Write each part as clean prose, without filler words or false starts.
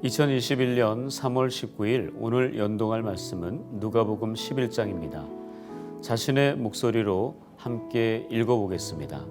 2021년 3월 19일 오늘 연동할 말씀은 누가복음 11장입니다. 자신의 목소리로 함께 읽어보겠습니다.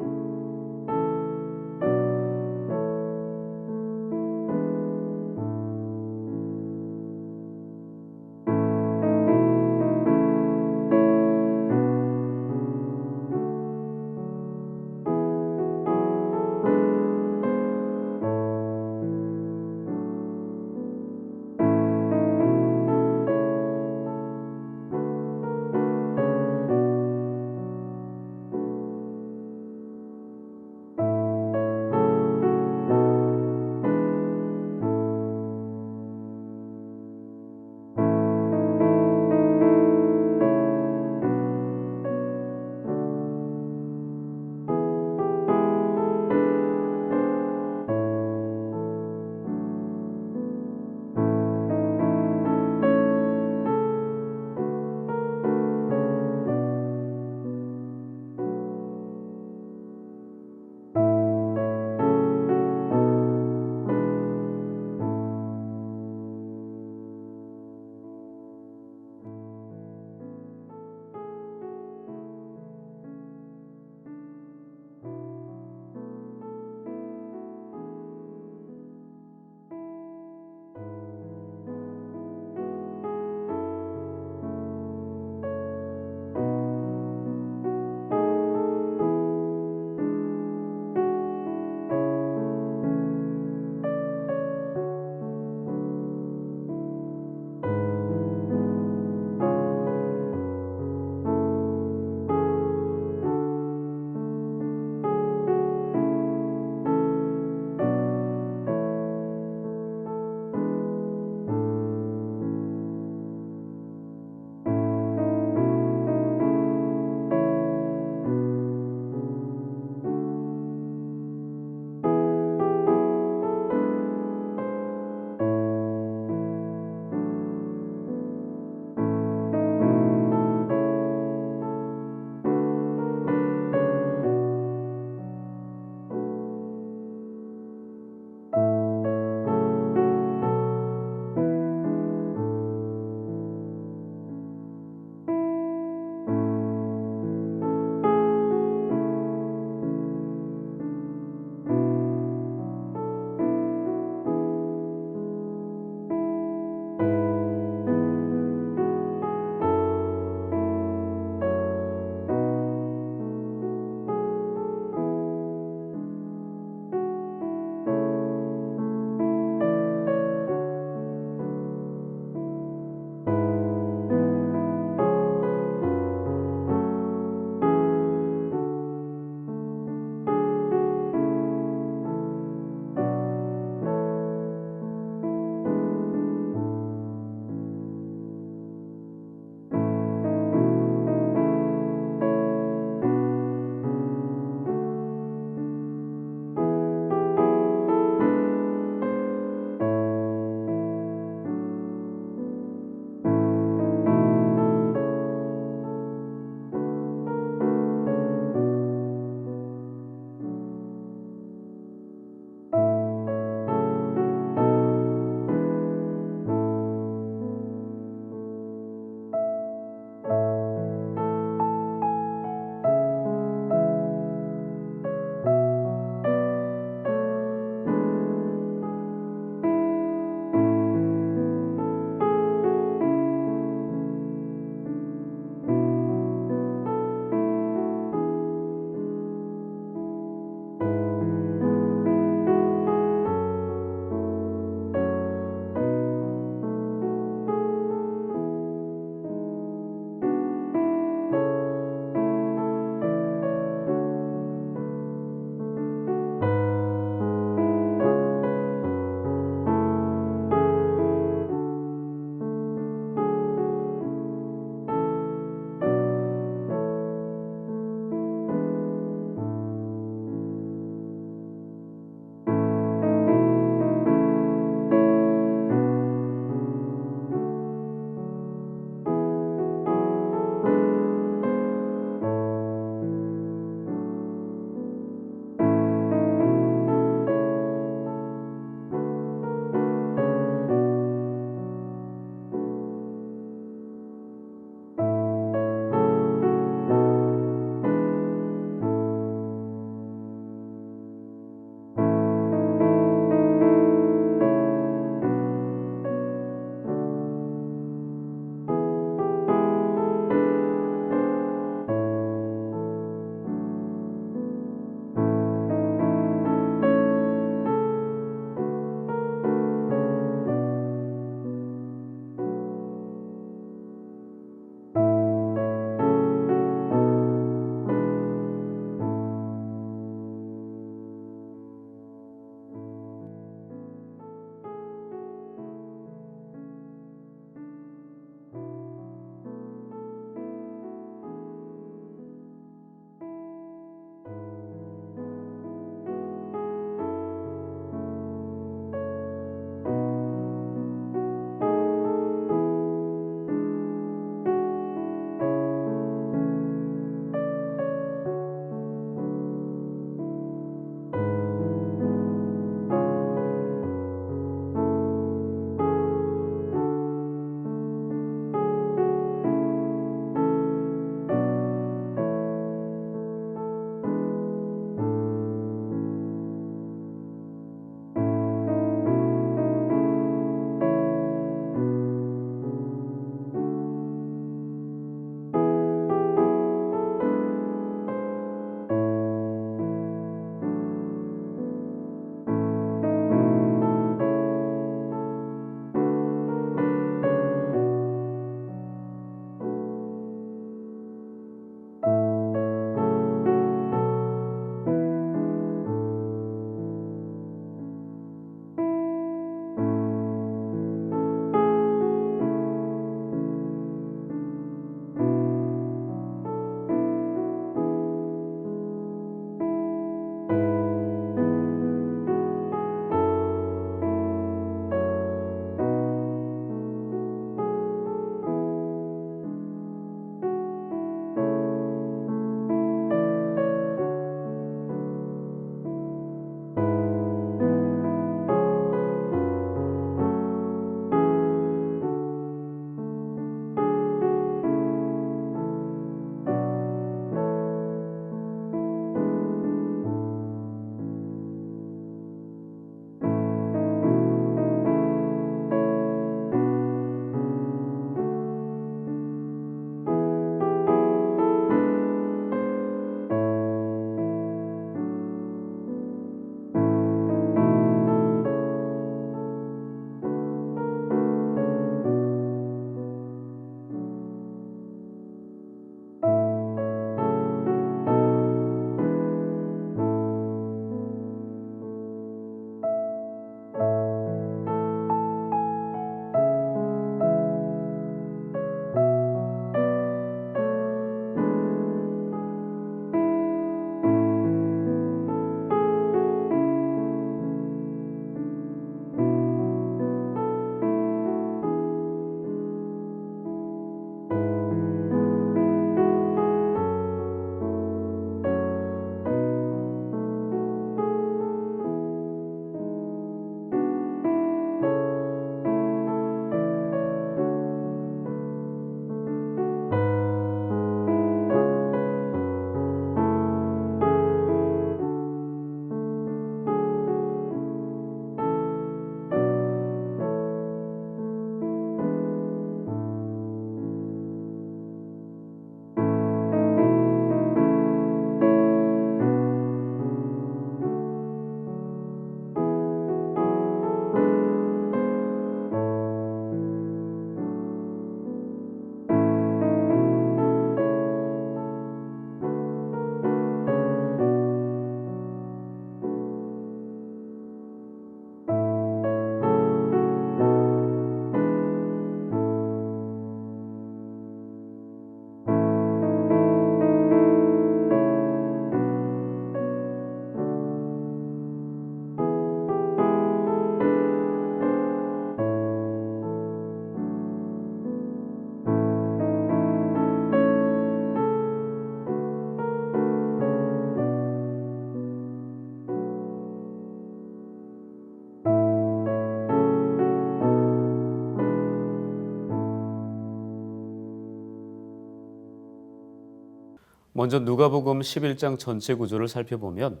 먼저 누가복음 11장 전체 구조를 살펴보면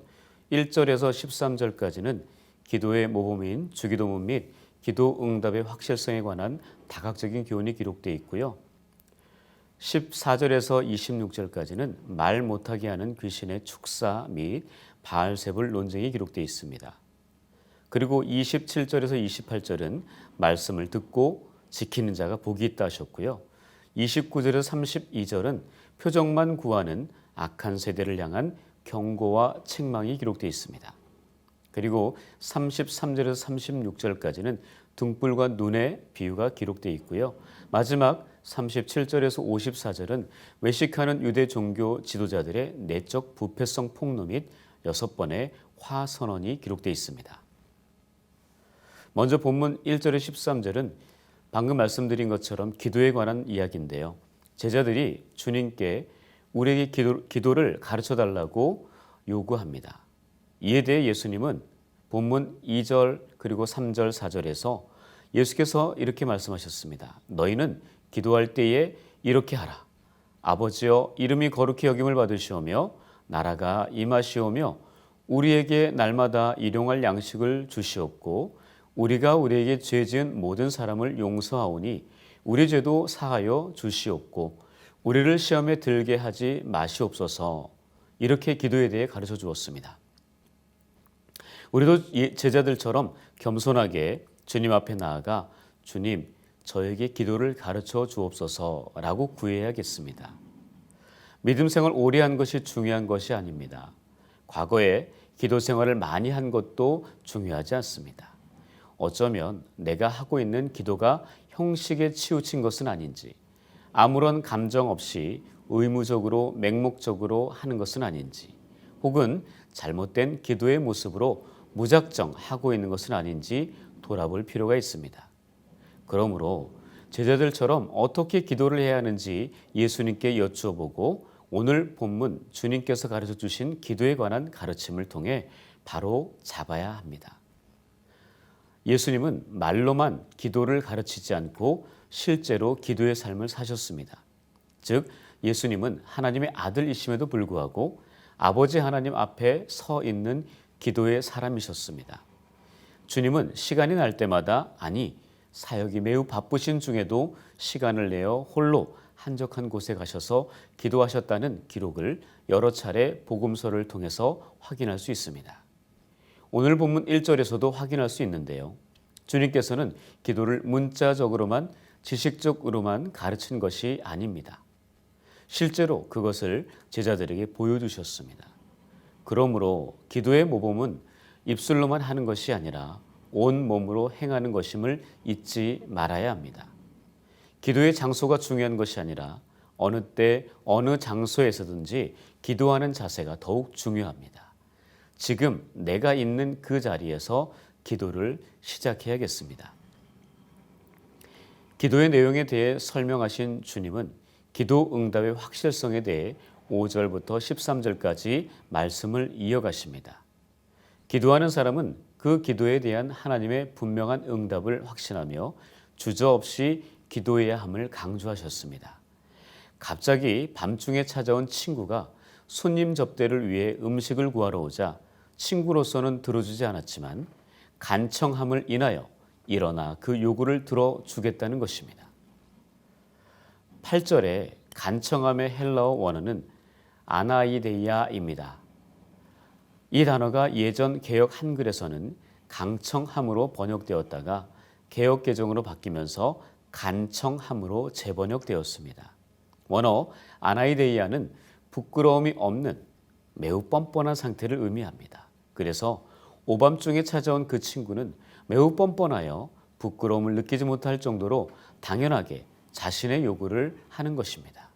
1절에서 13절까지는 기도의 모범인 주기도문 및 기도 응답의 확실성에 관한 다각적인 교훈이 기록되어 있고요. 14절에서 26절까지는 말 못하게 하는 귀신의 축사 및 바알세불 논쟁이 기록되어 있습니다. 그리고 27절에서 28절은 말씀을 듣고 지키는 자가 복이 있다 하셨고요. 29절에서 32절은 표적만 구하는 악한 세대를 향한 경고와 책망이 기록되어 있습니다. 그리고 33절에서 36절까지는 등불과 눈의 비유가 기록되어 있고요. 마지막 37절에서 54절은 외식하는 유대 종교 지도자들의 내적 부패성 폭로 및 6번의 화선언이 기록되어 있습니다. 먼저 본문 1절의 13절은 방금 말씀드린 것처럼 기도에 관한 이야기인데요. 제자들이 주님께 우리에게 기도를 가르쳐달라고 요구합니다. 이에 대해 예수님은 본문 2절 그리고 3절 4절에서 예수께서 이렇게 말씀하셨습니다. 너희는 기도할 때에 이렇게 하라. 아버지여 이름이 거룩히 여김을 받으시오며 나라가 임하시오며 우리에게 날마다 일용할 양식을 주시옵고 우리가 우리에게 죄 지은 모든 사람을 용서하오니 우리 죄도 사하여 주시옵고 우리를 시험에 들게 하지 마시옵소서. 이렇게 기도에 대해 가르쳐 주었습니다. 우리도 제자들처럼 겸손하게 주님 앞에 나아가 주님 저에게 기도를 가르쳐 주옵소서라고 구해야겠습니다. 믿음 생활 오래 한 것이 중요한 것이 아닙니다. 과거에 기도 생활을 많이 한 것도 중요하지 않습니다. 어쩌면 내가 하고 있는 기도가 형식에 치우친 것은 아닌지, 아무런 감정 없이 의무적으로 맹목적으로 하는 것은 아닌지, 혹은 잘못된 기도의 모습으로 무작정 하고 있는 것은 아닌지 돌아볼 필요가 있습니다. 그러므로 제자들처럼 어떻게 기도를 해야 하는지 예수님께 여쭈어보고 오늘 본문 주님께서 가르쳐 주신 기도에 관한 가르침을 통해 바로 잡아야 합니다. 예수님은 말로만 기도를 가르치지 않고 실제로 기도의 삶을 사셨습니다. 즉 예수님은 하나님의 아들이심에도 불구하고 아버지 하나님 앞에 서 있는 기도의 사람이셨습니다. 주님은 시간이 날 때마다 사역이 매우 바쁘신 중에도 시간을 내어 홀로 한적한 곳에 가셔서 기도하셨다는 기록을 여러 차례 복음서를 통해서 확인할 수 있습니다. 오늘 본문 1절에서도 확인할 수 있는데요. 주님께서는 기도를 문자적으로만 지식적으로만 가르친 것이 아닙니다. 실제로 그것을 제자들에게 보여주셨습니다. 그러므로 기도의 모범은 입술로만 하는 것이 아니라 온 몸으로 행하는 것임을 잊지 말아야 합니다. 기도의 장소가 중요한 것이 아니라 어느 때 어느 장소에서든지 기도하는 자세가 더욱 중요합니다. 지금 내가 있는 그 자리에서 기도를 시작해야겠습니다. 기도의 내용에 대해 설명하신 주님은 기도 응답의 확실성에 대해 5절부터 13절까지 말씀을 이어가십니다. 기도하는 사람은 그 기도에 대한 하나님의 분명한 응답을 확신하며 주저없이 기도해야 함을 강조하셨습니다. 갑자기 밤중에 찾아온 친구가 손님 접대를 위해 음식을 구하러 오자 친구로서는 들어주지 않았지만 간청함을 인하여 일어나 그 요구를 들어주겠다는 것입니다. 8절에 간청함의 헬라어 원어는 아나이데이아입니다. 이 단어가 예전 개역 한글에서는 강청함으로 번역되었다가 개역 개정으로 바뀌면서 간청함으로 재번역되었습니다. 원어 아나이데이아는 부끄러움이 없는 매우 뻔뻔한 상태를 의미합니다. 그래서 오밤중에 찾아온 그 친구는 매우 뻔뻔하여 부끄러움을 느끼지 못할 정도로 당연하게 자신의 요구를 하는 것입니다.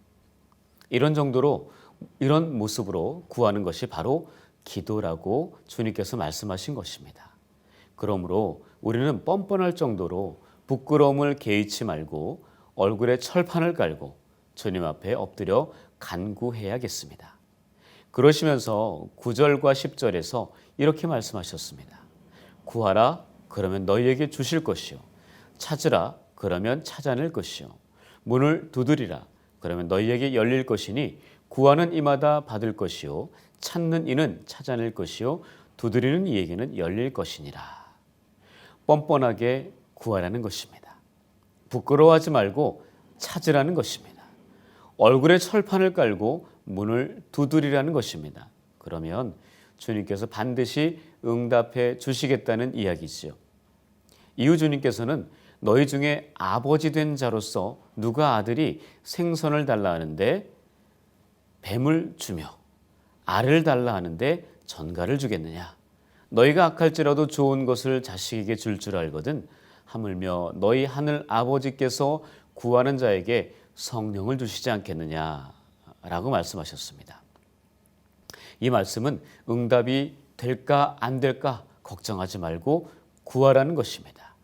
이런 모습으로 구하는 것이 바로 기도라고 주님께서 말씀하신 것입니다. 그러므로 우리는 뻔뻔할 정도로 부끄러움을 개의치 말고 얼굴에 철판을 깔고 주님 앞에 엎드려 간구해야겠습니다. 그러시면서 9절과 10절에서 이렇게 말씀하셨습니다. 구하라 그러면 너희에게 주실 것이요 찾으라 그러면 찾아낼 것이요 문을 두드리라 그러면 너희에게 열릴 것이니 구하는 이마다 받을 것이요 찾는 이는 찾아낼 것이요 두드리는 이에게는 열릴 것이니라. 뻔뻔하게 구하라는 것입니다. 부끄러워하지 말고 찾으라는 것입니다. 얼굴에 철판을 깔고 문을 두드리라는 것입니다. 그러면 주님께서 반드시 응답해 주시겠다는 이야기지요. 이후 주님께서는 너희 중에 아버지 된 자로서 누가 아들이 생선을 달라 하는데 뱀을 주며 알을 달라 하는데 전갈을 주겠느냐. 너희가 악할지라도 좋은 것을 자식에게 줄 줄 알거든 하물며 너희 하늘 아버지께서 구하는 자에게 성령을 주시지 않겠느냐라고 말씀하셨습니다. 이 말씀은 응답이 될까 안 될까 걱정하지 말고 구하라는 것입니다.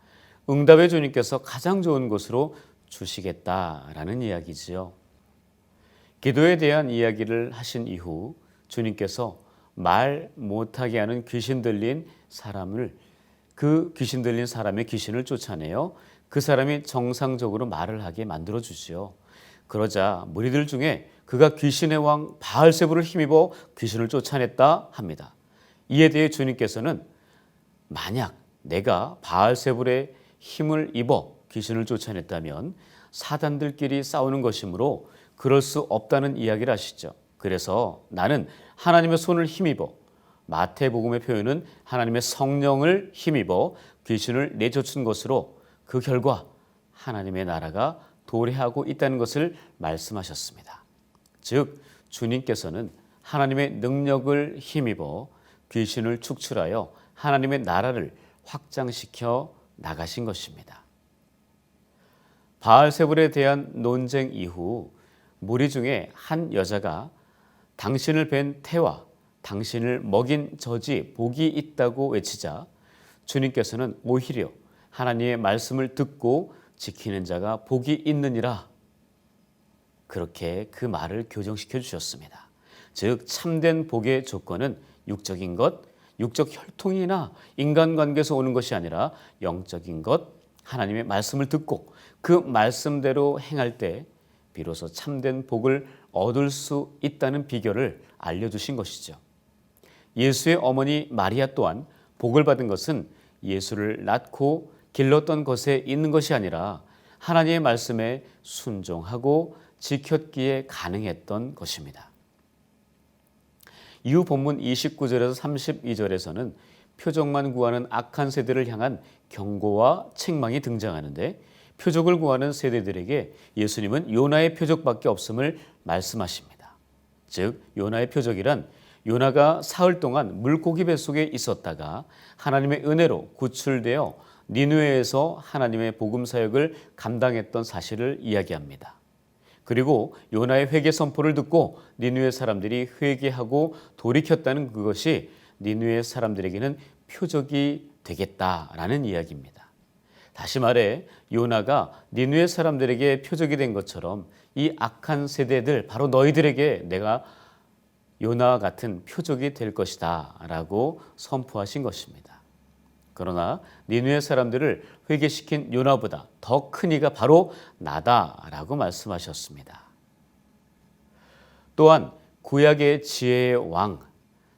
응답의 주님께서 가장 좋은 것으로 주시겠다라는 이야기지요. 기도에 대한 이야기를 하신 이후 주님께서 말 못하게 하는 귀신 들린 사람을 그 귀신 들린 사람의 귀신을 쫓아내어 그 사람이 정상적으로 말을 하게 만들어 주지요. 그러자 무리들 중에 그가 귀신의 왕 바알세불을 힘입어 귀신을 쫓아냈다 합니다. 이에 대해 주님께서는 만약 내가 바알세불의 힘을 입어 귀신을 쫓아냈다면 사단들끼리 싸우는 것이므로 그럴 수 없다는 이야기를 하시죠. 그래서 나는 하나님의 손을 힘입어 마태복음의 표현은 하나님의 성령을 힘입어 귀신을 내쫓은 것으로 그 결과 하나님의 나라가 도래하고 있다는 것을 말씀하셨습니다. 즉 주님께서는 하나님의 능력을 힘입어 귀신을 축출하여 하나님의 나라를 확장시켜 나가신 것입니다. 바알세불에 대한 논쟁 이후 무리 중에 한 여자가 당신을 뵌 태와 당신을 먹인 젖이 복이 있다고 외치자 주님께서는 오히려 하나님의 말씀을 듣고 지키는 자가 복이 있느니라 그렇게 그 말을 교정시켜 주셨습니다. 즉 참된 복의 조건은 육적인 것, 육적 혈통이나 인간관계에서 오는 것이 아니라 영적인 것, 하나님의 말씀을 듣고 그 말씀대로 행할 때 비로소 참된 복을 얻을 수 있다는 비결을 알려주신 것이죠. 예수의 어머니 마리아 또한 복을 받은 것은 예수를 낳고 길렀던 것에 있는 것이 아니라 하나님의 말씀에 순종하고 지켰기에 가능했던 것입니다. 이후 본문 29절에서 32절에서는 표적만 구하는 악한 세대를 향한 경고와 책망이 등장하는데 표적을 구하는 세대들에게 예수님은 요나의 표적밖에 없음을 말씀하십니다. 즉 요나의 표적이란 요나가 사흘 동안 물고기 뱃속에 있었다가 하나님의 은혜로 구출되어 니느웨에서 하나님의 복음 사역을 감당했던 사실을 이야기합니다. 그리고 요나의 회개 선포를 듣고 니느웨 사람들이 회개하고 돌이켰다는 그것이 니느웨 사람들에게는 표적이 되겠다라는 이야기입니다. 다시 말해 요나가 니느웨 사람들에게 표적이 된 것처럼 이 악한 세대들 바로 너희들에게 내가 요나와 같은 표적이 될 것이다 라고 선포하신 것입니다. 그러나 니느웨 사람들을 회개시킨 요나보다 더 큰 이가 바로 나다라고 말씀하셨습니다. 또한 구약의 지혜의 왕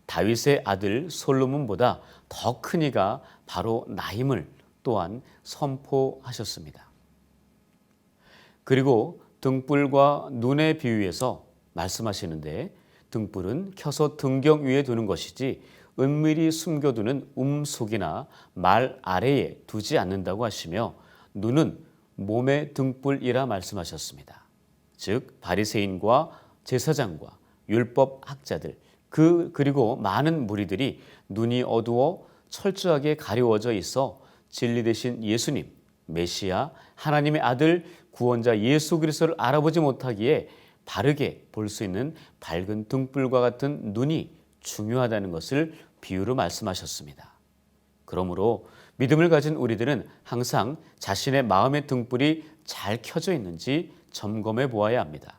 다윗의 아들 솔로몬보다 더 큰 이가 바로 나임을 또한 선포하셨습니다. 그리고 등불과 눈의 비유에서 말씀하시는데 등불은 켜서 등경 위에 두는 것이지 은밀히 숨겨두는 속이나 말 아래에 두지 않는다고 하시며 눈은 몸의 등불이라 말씀하셨습니다. 즉 바리새인과 제사장과 율법 학자들 그리고 많은 무리들이 눈이 어두워 철저하게 가려워져 있어 진리 되신 예수님, 메시아, 하나님의 아들, 구원자 예수 그리스도를 알아보지 못하기에 바르게 볼 수 있는 밝은 등불과 같은 눈이 중요하다는 것을 비유로 말씀하셨습니다. 그러므로 믿음을 가진 우리들은 항상 자신의 마음의 등불이 잘 켜져 있는지 점검해 보아야 합니다.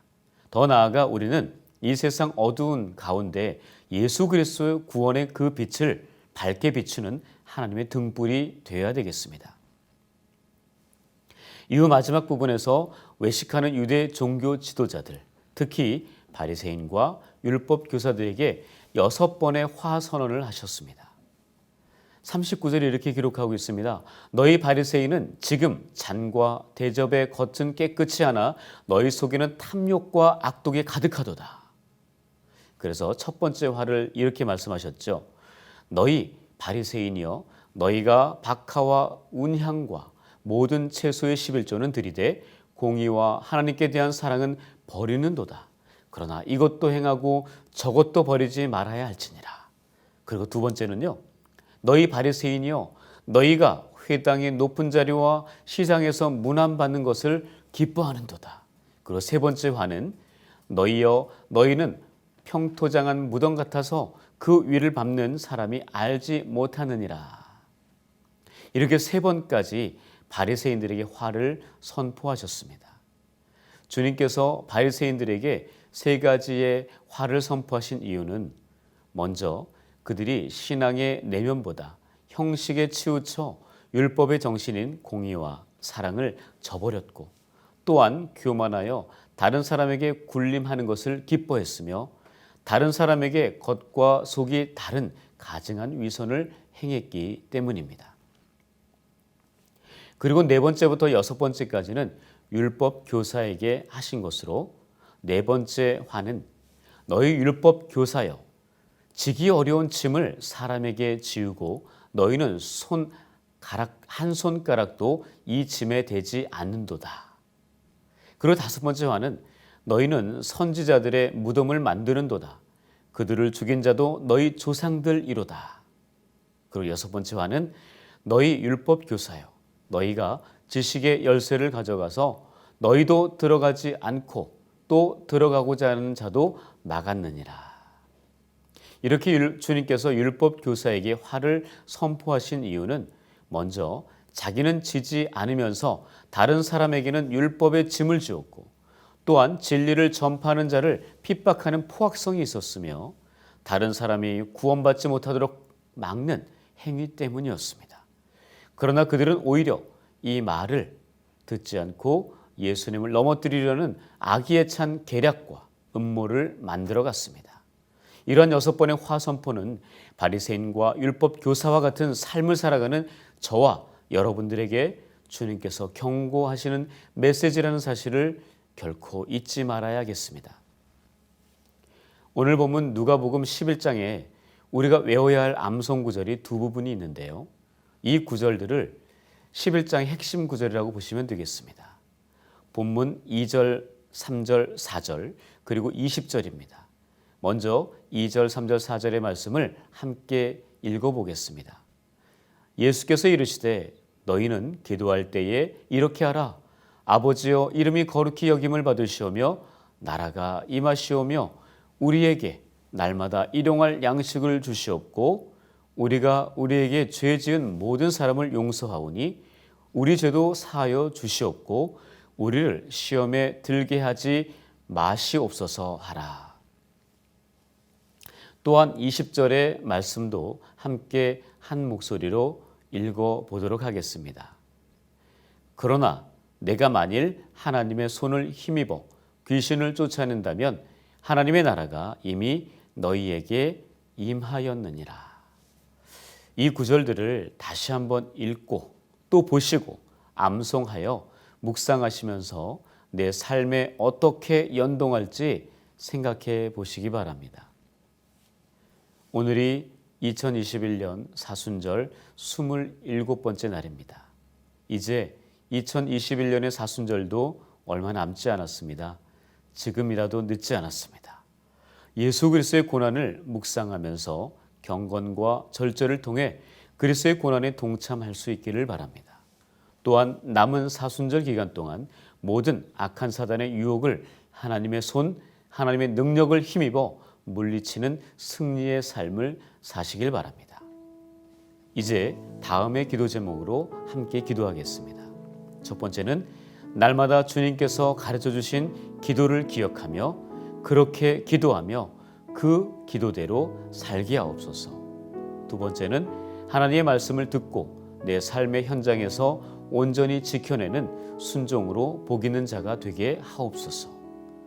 더 나아가 우리는 이 세상 어두운 가운데 예수 그리스도의 구원의 그 빛을 밝게 비추는 하나님의 등불이 되어야 되겠습니다. 이후 마지막 부분에서 외식하는 유대 종교 지도자들, 특히 바리새인과 율법 교사들에게 6번의 화 선언을 하셨습니다. 39절에 이렇게 기록하고 있습니다. 너희 바리새인은 지금 잔과 대접의 겉은 깨끗이 하나 너희 속에는 탐욕과 악독이 가득하도다. 그래서 첫 번째 화를 이렇게 말씀하셨죠. 너희 바리새인이여 너희가 박하와 운향과 모든 채소의 11조는 들이되 공의와 하나님께 대한 사랑은 버리는도다. 그러나 이것도 행하고 저것도 버리지 말아야 할지니라. 그리고 두 번째는요. 너희 바리새인이여 너희가 회당의 높은 자리와 시장에서 문안받는 것을 기뻐하는도다. 그리고 세 번째 화는 너희여 너희는 평토장한 무덤 같아서 그 위를 밟는 사람이 알지 못하느니라. 이렇게 세 번까지 바리새인들에게 화를 선포하셨습니다. 주님께서 바리새인들에게 세 가지의 화를 선포하신 이유는 먼저 그들이 신앙의 내면보다 형식에 치우쳐 율법의 정신인 공의와 사랑을 저버렸고 또한 교만하여 다른 사람에게 군림하는 것을 기뻐했으며 다른 사람에게 겉과 속이 다른 가증한 위선을 행했기 때문입니다. 그리고 네 번째부터 여섯 번째까지는 율법 교사에게 하신 것으로 네 번째 화는 너희 율법 교사여 지기 어려운 짐을 사람에게 지우고 너희는 한 손가락도 이 짐에 대지 않는도다. 그리고 다섯 번째 화는 너희는 선지자들의 무덤을 만드는도다. 그들을 죽인 자도 너희 조상들이로다. 그리고 여섯 번째 화는 너희 율법 교사여 너희가 지식의 열쇠를 가져가서 너희도 들어가지 않고 또 들어가고자 하는 자도 막았느니라. 이렇게 주님께서 율법 교사에게 화를 선포하신 이유는 먼저 자기는 지지 않으면서 다른 사람에게는 율법의 짐을 지었고 또한 진리를 전파하는 자를 핍박하는 포악성이 있었으며 다른 사람이 구원받지 못하도록 막는 행위 때문이었습니다. 그러나 그들은 오히려 이 말을 듣지 않고 예수님을 넘어뜨리려는 악의에 찬 계략과 음모를 만들어갔습니다. 이런 6번의 화 선포는 바리새인과 율법 교사와 같은 삶을 살아가는 저와 여러분들에게 주님께서 경고하시는 메시지라는 사실을 결코 잊지 말아야겠습니다. 오늘 본문 누가복음 11장에 우리가 외워야 할 암송 구절이 두 부분이 있는데요. 이 구절들을 11장의 핵심 구절이라고 보시면 되겠습니다. 본문 2절, 3절, 4절 그리고 20절입니다. 먼저 2절, 3절, 4절의 말씀을 함께 읽어보겠습니다. 예수께서 이르시되 너희는 기도할 때에 이렇게 하라. 아버지여 이름이 거룩히 여김을 받으시오며 나라가 임하시오며 우리에게 날마다 일용할 양식을 주시옵고 우리가 우리에게 죄 지은 모든 사람을 용서하오니 우리 죄도 사하여 주시옵고 우리를 시험에 들게 하지 마시옵소서 하라. 또한 20절의 말씀도 함께 한 목소리로 읽어보도록 하겠습니다. 그러나 내가 만일 하나님의 손을 힘입어 귀신을 쫓아낸다면 하나님의 나라가 이미 너희에게 임하였느니라. 이 구절들을 다시 한번 읽고 또 보시고 암송하여 묵상하시면서 내 삶에 어떻게 연동할지 생각해 보시기 바랍니다. 오늘이 2021년 사순절 27번째 날입니다. 이제 2021년의 사순절도 얼마 남지 않았습니다. 지금이라도 늦지 않았습니다. 예수 그리스도의 고난을 묵상하면서 경건과 절제를 통해 그리스도의 고난에 동참할 수 있기를 바랍니다. 또한 남은 사순절 기간 동안 모든 악한 사단의 유혹을 하나님의 손, 하나님의 능력을 힘입어 물리치는 승리의 삶을 사시길 바랍니다. 이제 다음의 기도 제목으로 함께 기도하겠습니다. 첫 번째는 날마다 주님께서 가르쳐 주신 기도를 기억하며 그렇게 기도하며 그 기도대로 살게 하옵소서. 두 번째는 하나님의 말씀을 듣고 내 삶의 현장에서 온전히 지켜내는 순종으로 복 있는 자가 되게 하옵소서.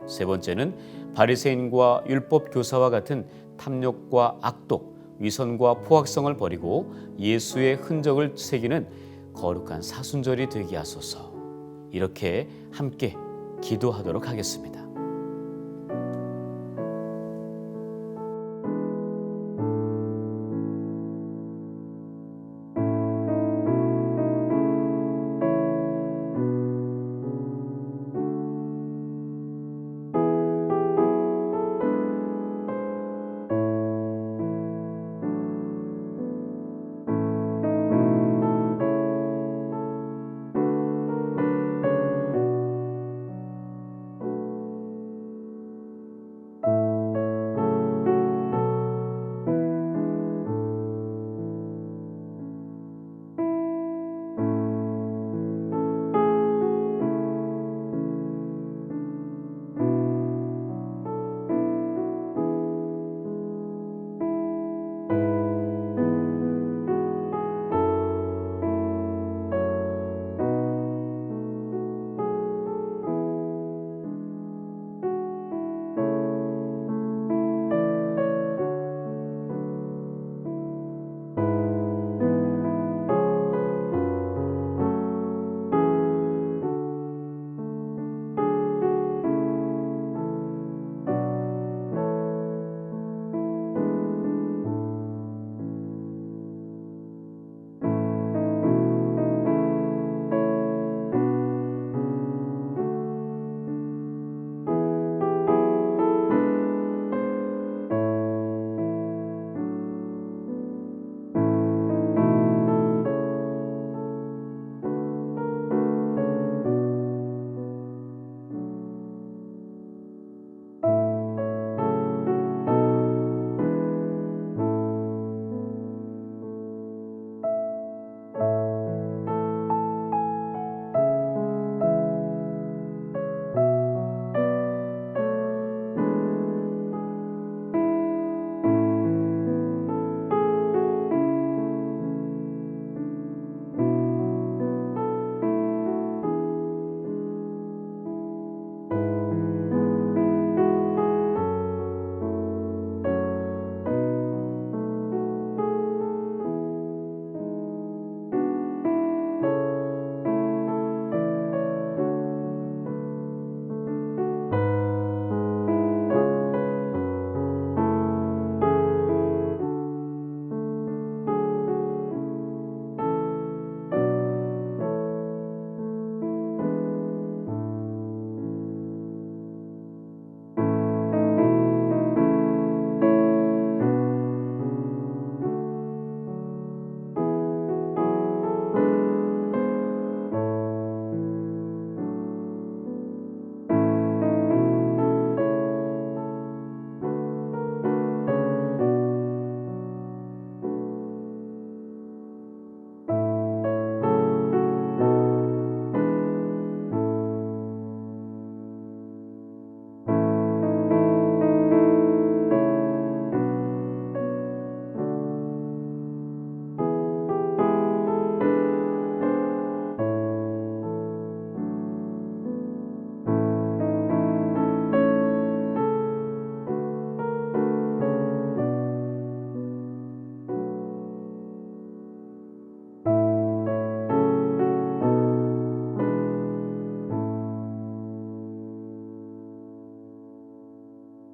세 번째는 바리새인과 율법 교사와 같은 탐욕과 악독, 위선과 포악성을 버리고 예수의 흔적을 새기는 거룩한 사순절이 되게 하소서. 이렇게 함께 기도하도록 하겠습니다.